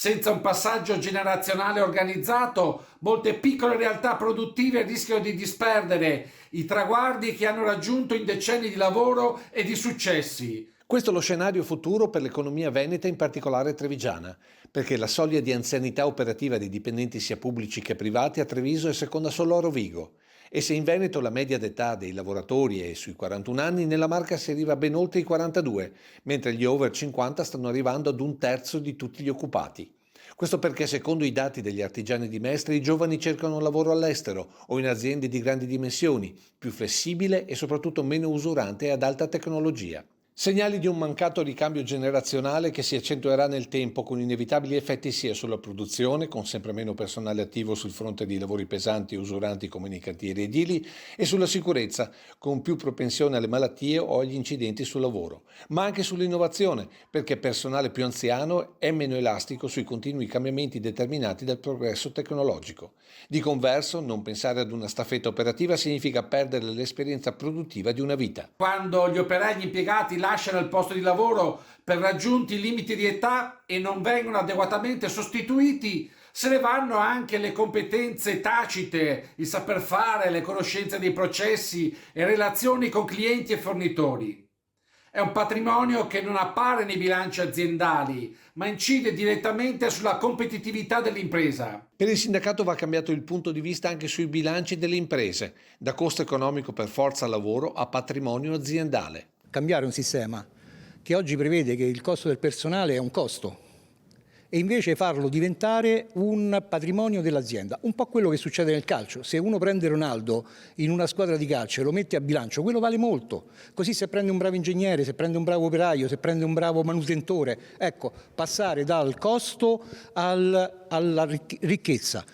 Senza un passaggio generazionale organizzato, molte piccole realtà produttive rischiano di disperdere i traguardi che hanno raggiunto in decenni di lavoro e di successi. Questo è lo scenario futuro per l'economia veneta, in particolare trevigiana, perché la soglia di anzianità operativa dei dipendenti sia pubblici che privati a Treviso è seconda solo a Rovigo. E se in Veneto la media d'età dei lavoratori è sui 41 anni, nella Marca si arriva ben oltre i 42, mentre gli over 50 stanno arrivando ad un terzo di tutti gli occupati. Questo perché, secondo i dati degli artigiani di Mestre, i giovani cercano un lavoro all'estero o in aziende di grandi dimensioni, più flessibile e soprattutto meno usurante e ad alta tecnologia. Segnali di un mancato ricambio generazionale che si accentuerà nel tempo, con inevitabili effetti sia sulla produzione, con sempre meno personale attivo sul fronte di lavori pesanti e usuranti come nei cantieri edili, e sulla sicurezza, con più propensione alle malattie o agli incidenti sul lavoro, ma anche sull'innovazione, perché personale più anziano è meno elastico sui continui cambiamenti determinati dal progresso tecnologico. Di converso, non pensare ad una staffetta operativa significa perdere l'esperienza produttiva di una vita. Quando gli operai e gli impiegati lasciano il posto di lavoro per raggiunti limiti di età e non vengono adeguatamente sostituiti, se ne vanno anche le competenze tacite, il saper fare, le conoscenze dei processi e relazioni con clienti e fornitori. È un patrimonio che non appare nei bilanci aziendali, ma incide direttamente sulla competitività dell'impresa. Per il sindacato va cambiato il punto di vista anche sui bilanci delle imprese, da costo economico per forza lavoro a patrimonio aziendale. Cambiare un sistema che oggi prevede che il costo del personale è un costo e invece farlo diventare un patrimonio dell'azienda. Un po' quello che succede nel calcio. Se uno prende Ronaldo in una squadra di calcio e lo mette a bilancio, quello vale molto. Così se prende un bravo ingegnere, se prende un bravo operaio, se prende un bravo manutentore, ecco, passare dal costo alla ricchezza.